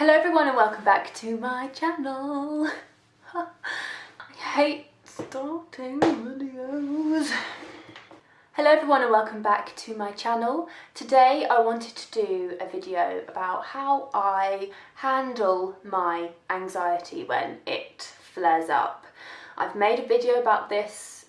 Hello everyone and welcome back to my channel. I hate starting videos. Hello everyone and welcome back to my channel. Today I wanted to do a video about how I handle my anxiety when it flares up. I've made a video about this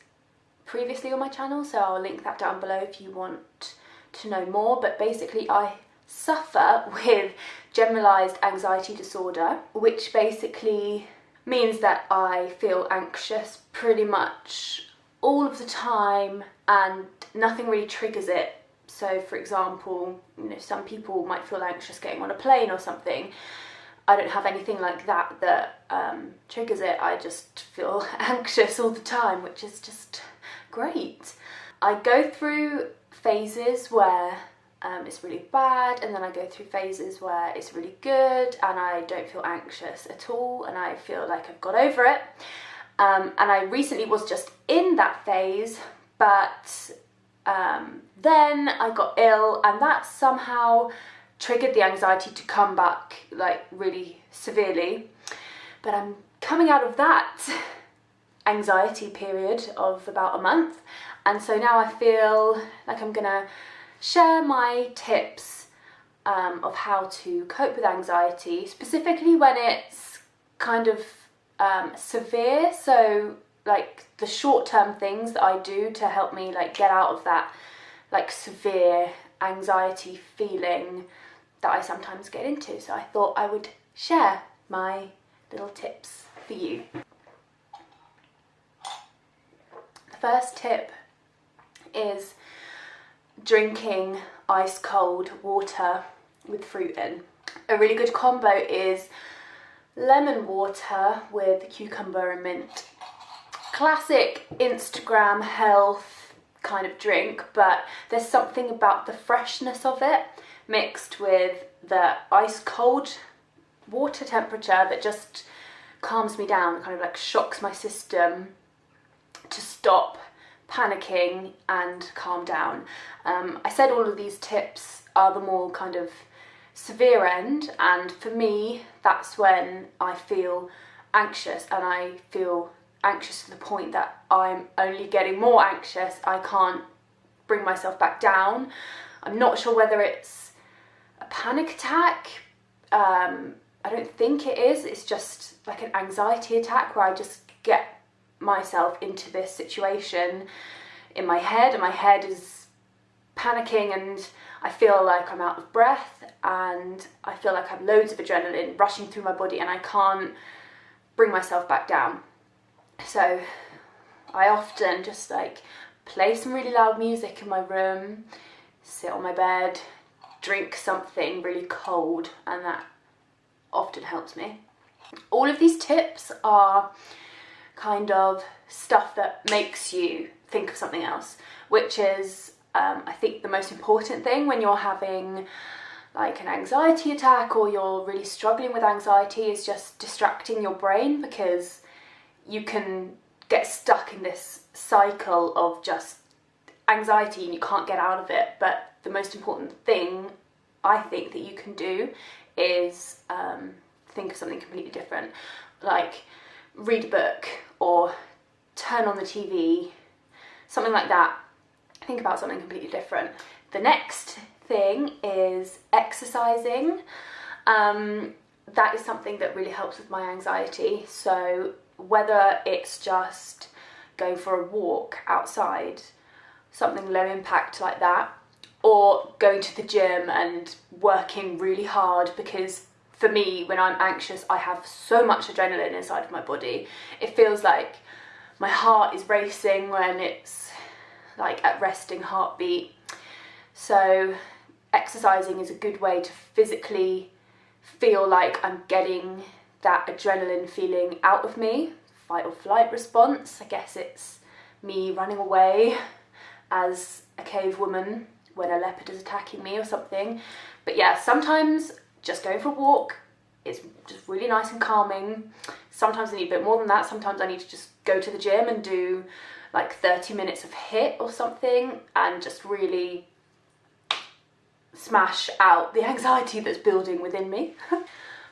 previously on my channel, so I'll link that down below if you want to know more, but basically I suffer with generalized anxiety disorder, which basically means that I feel anxious pretty much all of the time and nothing really triggers it. So for example, some people might feel anxious getting on a plane or something. I don't have anything like that triggers it. I just feel anxious all the time, which is just great. I go through phases where it's really bad, and then I go through phases where it's really good and I don't feel anxious at all and I feel like I've got over it. And I recently was just in that phase, but then I got ill and that somehow triggered the anxiety to come back like really severely. But I'm coming out of that anxiety period of about a month, and so now I feel like I'm gonna share my tips of how to cope with anxiety, specifically when it's kind of severe. So like the short-term things that I do to help me like get out of that like severe anxiety feeling that I sometimes get into. So I thought I would share my little tips for you. The first tip is drinking ice cold water with fruit in. A really good combo is lemon water with cucumber and mint. Classic Instagram health kind of drink, but there's something about the freshness of it mixed with the ice cold water temperature that just calms me down, kind of like shocks my system to stop panicking and calm down. I said all of these tips are the more kind of severe end, and for me that's when I feel anxious, and I feel anxious to the point that I'm only getting more anxious. I can't bring myself back down. I'm not sure whether it's a panic attack. I don't think it is. It's just like an anxiety attack where I just get myself into this situation in my head, and my head is panicking and I feel like I'm out of breath and I feel like I have loads of adrenaline rushing through my body and I can't bring myself back down. So I often just like play some really loud music in my room, sit on my bed, drink something really cold, and that often helps me. All of these tips are kind of stuff that makes you think of something else, which is I think the most important thing when you're having like an anxiety attack or you're really struggling with anxiety is just distracting your brain, because you can get stuck in this cycle of just anxiety and you can't get out of it. But the most important thing I think that you can do is think of something completely different, like read a book or turn on the TV, something like that. Think about something completely different. The next thing is exercising. That is something that really helps with my anxiety. So whether it's just going for a walk outside, something low impact like that, or going to the gym and working really hard, because for me, when I'm anxious, I have so much adrenaline inside of my body. It feels like my heart is racing when it's like at resting heartbeat. So exercising is a good way to physically feel like I'm getting that adrenaline feeling out of me. Fight or flight response. I guess it's me running away as a cave woman when a leopard is attacking me or something. But yeah, sometimes just going for a walk is just really nice and calming. Sometimes I need a bit more than that. Sometimes I need to just go to the gym and do like 30 minutes of HIIT or something and just really smash out the anxiety that's building within me.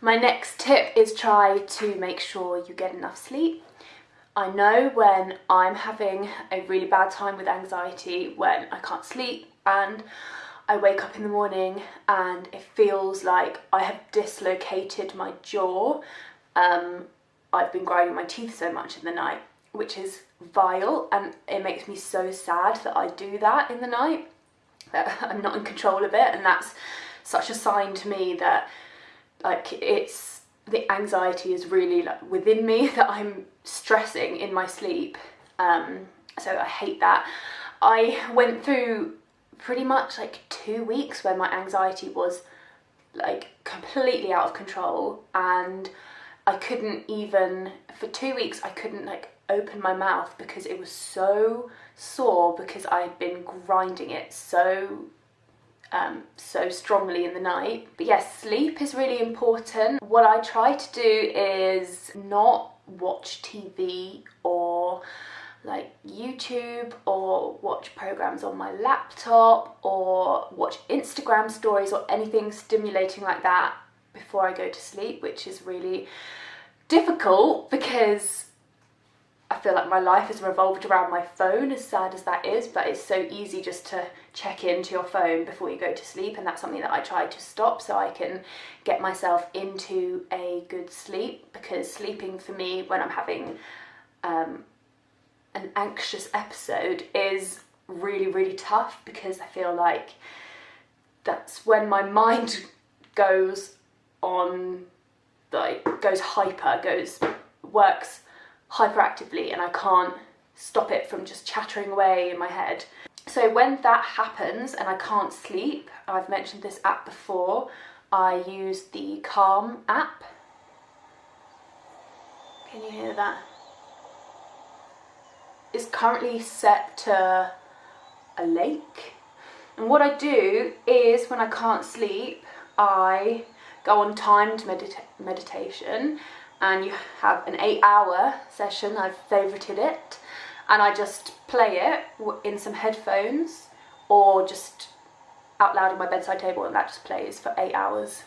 My next tip is try to make sure you get enough sleep. I know when I'm having a really bad time with anxiety, when I can't sleep and I wake up in the morning and it feels like I have dislocated my jaw. I've been grinding my teeth so much in the night, which is vile, and it makes me so sad that I do that in the night, that I'm not in control of it, and that's such a sign to me that like it's the anxiety is really like within me, that I'm stressing in my sleep. So I hate that. I went through pretty much like 2 weeks where my anxiety was like completely out of control, and I couldn't even, for 2 weeks I couldn't like open my mouth because it was so sore, because I had been grinding it so strongly in the night. But yes, sleep is really important. What I try to do is not watch TV or like YouTube or watch programs on my laptop or watch Instagram stories or anything stimulating like that before I go to sleep, which is really difficult because I feel like my life is revolved around my phone, as sad as that is, but it's so easy just to check into your phone before you go to sleep, and that's something that I try to stop so I can get myself into a good sleep, because sleeping for me when I'm having an anxious episode is really, really tough, because I feel like that's when my mind goes on, like goes hyper, works hyperactively, and I can't stop it from just chattering away in my head. So when that happens and I can't sleep, I've mentioned this app before, I use the Calm app. Can you hear that? It's currently set to a lake, and what I do is when I can't sleep, I go on timed meditation, and you have an 8-hour session. I've favorited it, and I just play it in some headphones or just out loud on my bedside table, and that just plays for 8 hours.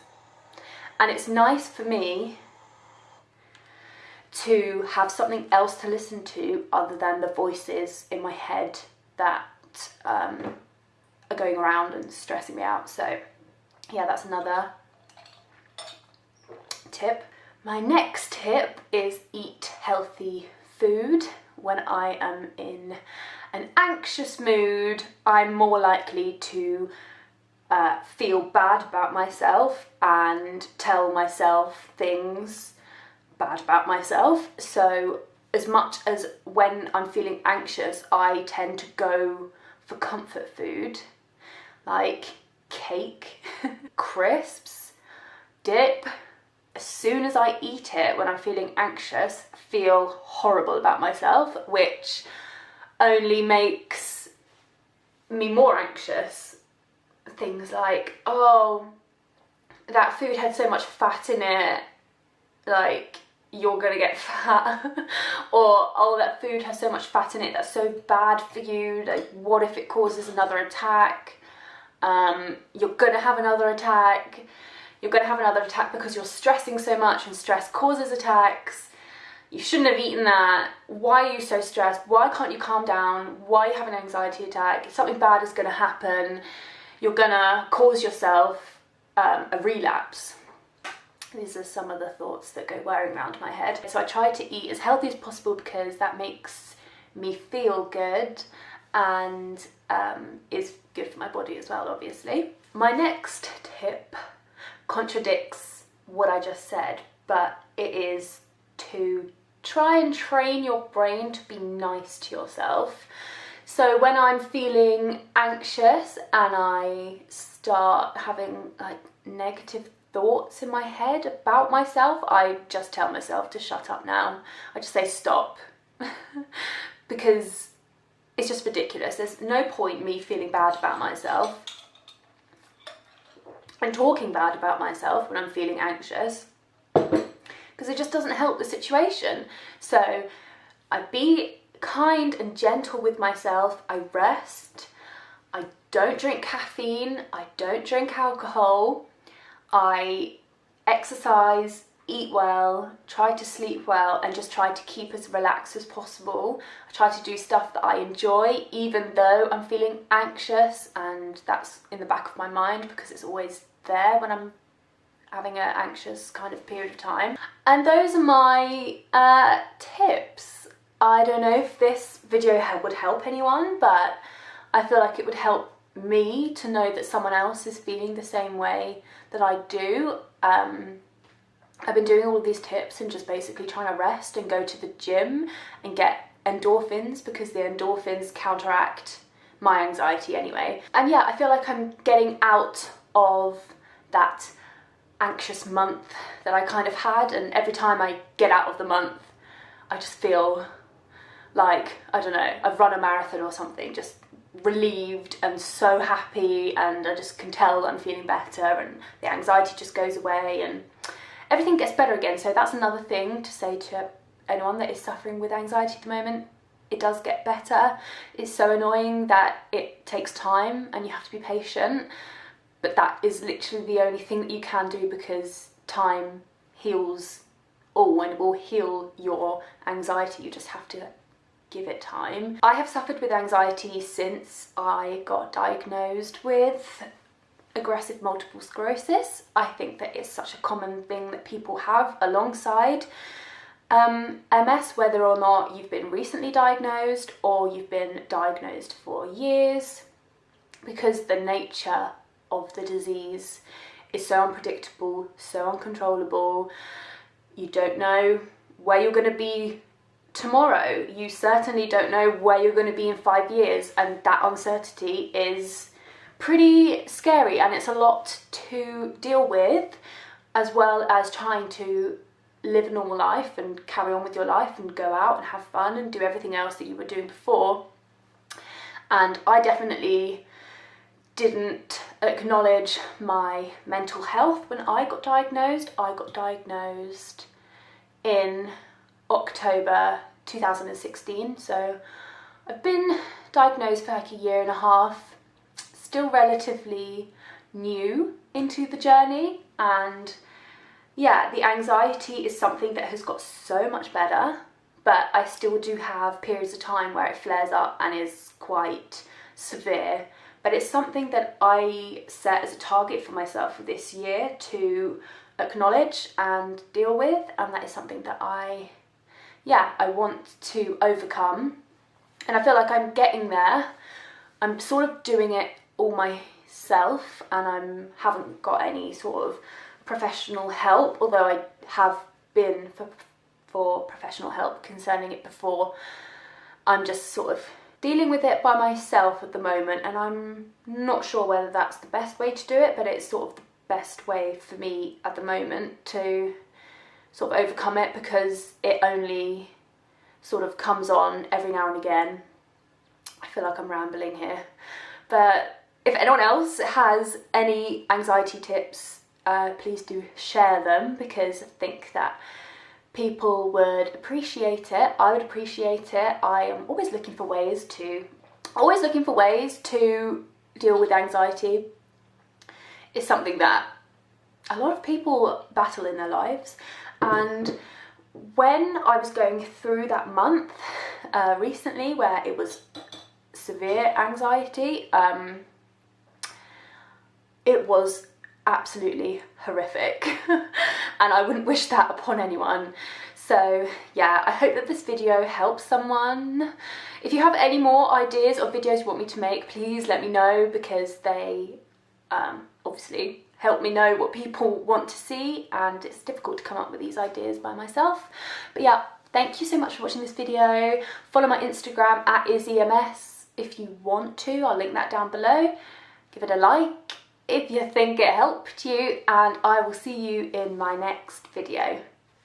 And it's nice for me to have something else to listen to other than the voices in my head that are going around and stressing me out. So yeah, that's another tip. My next tip is eat healthy food. When I am in an anxious mood, I'm more likely to feel bad about myself and tell myself things bad about myself. So as much as when I'm feeling anxious, I tend to go for comfort food like cake, crisps, dip. As soon as I eat it when I'm feeling anxious, I feel horrible about myself, which only makes me more anxious. Things like, oh, that food had so much fat in it, like you're gonna get fat. Or, oh, that food has so much fat in it, that's so bad for you, like what if it causes another attack? You're gonna have another attack. You're going to have another attack because you're stressing so much, and stress causes attacks. You shouldn't have eaten that. Why are you so stressed? Why can't you calm down? Why are you having an anxiety attack? Something bad is going to happen. You're going to cause yourself a relapse. These are some of the thoughts that go whirring around my head. So I try to eat as healthy as possible because that makes me feel good and is good for my body as well, obviously. My next tip contradicts what I just said, but it is to try and train your brain to be nice to yourself. So when I'm feeling anxious and I start having like negative thoughts in my head about myself, I just tell myself to shut up now. I just say stop. Because it's just ridiculous. There's no point me feeling bad about myself and talking bad about myself when I'm feeling anxious, because it just doesn't help the situation. So I be kind and gentle with myself. I rest. I don't drink caffeine. I don't drink alcohol. I exercise, eat well, try to sleep well, and just try to keep as relaxed as possible. I try to do stuff that I enjoy, even though I'm feeling anxious, and that's in the back of my mind because it's always there when I'm having an anxious kind of period of time. And those are my tips. I don't know if this video would help anyone, but I feel like it would help me to know that someone else is feeling the same way that I do. I've been doing all of these tips and just basically trying to rest and go to the gym and get endorphins, because the endorphins counteract my anxiety anyway. And yeah, I feel like I'm getting out of that anxious month that I kind of had, and every time I get out of the month I just feel like, I don't know, I've run a marathon or something, just relieved and so happy, and I just can tell that I'm feeling better and the anxiety just goes away and everything gets better again. So that's another thing to say to anyone that is suffering with anxiety at the moment. It does get better. It's so annoying that it takes time and you have to be patient, but that is literally the only thing that you can do, because time heals all and will heal your anxiety. You just have to give it time. I have suffered with anxiety since I got diagnosed with aggressive multiple sclerosis. I think that it's such a common thing that people have alongside MS, whether or not you've been recently diagnosed or you've been diagnosed for years, because the nature of the disease is so unpredictable, so uncontrollable. You don't know where you're going to be tomorrow. You certainly don't know where you're going to be in 5 years, and that uncertainty is pretty scary, and it's a lot to deal with, as well as trying to live a normal life and carry on with your life and go out and have fun and do everything else that you were doing before. And I definitely didn't acknowledge my mental health when I got diagnosed. I got diagnosed in October 2016, so I've been diagnosed for like a year and a half, still relatively new into the journey. And yeah, the anxiety is something that has got so much better, but I still do have periods of time where it flares up and is quite severe. But it's something that I set as a target for myself for this year to acknowledge and deal with, and that is something that I want to overcome. And I feel like I'm getting there. I'm sort of doing it all myself, and I haven't got any sort of professional help, although I have been for professional help concerning it before. I'm just sort of dealing with it by myself at the moment, and I'm not sure whether that's the best way to do it, but it's sort of the best way for me at the moment to sort of overcome it, because it only sort of comes on every now and again. I feel like I'm rambling here, but if anyone else has any anxiety tips, please do share them, because I think that people would appreciate it. I would appreciate it. I am always looking for ways to deal with anxiety. It's something that a lot of people battle in their lives, and when I was going through that month recently where it was severe anxiety, it was absolutely horrific and I wouldn't wish that upon anyone. So yeah, I hope that this video helps someone. If you have any more ideas or videos you want me to make, please let me know, because they obviously help me know what people want to see, and it's difficult to come up with these ideas by myself. But yeah, thank you so much for watching this video. Follow my Instagram at IzzyMS if you want to. I'll link that down below. Give it a like if you think it helped you, and I will see you in my next video.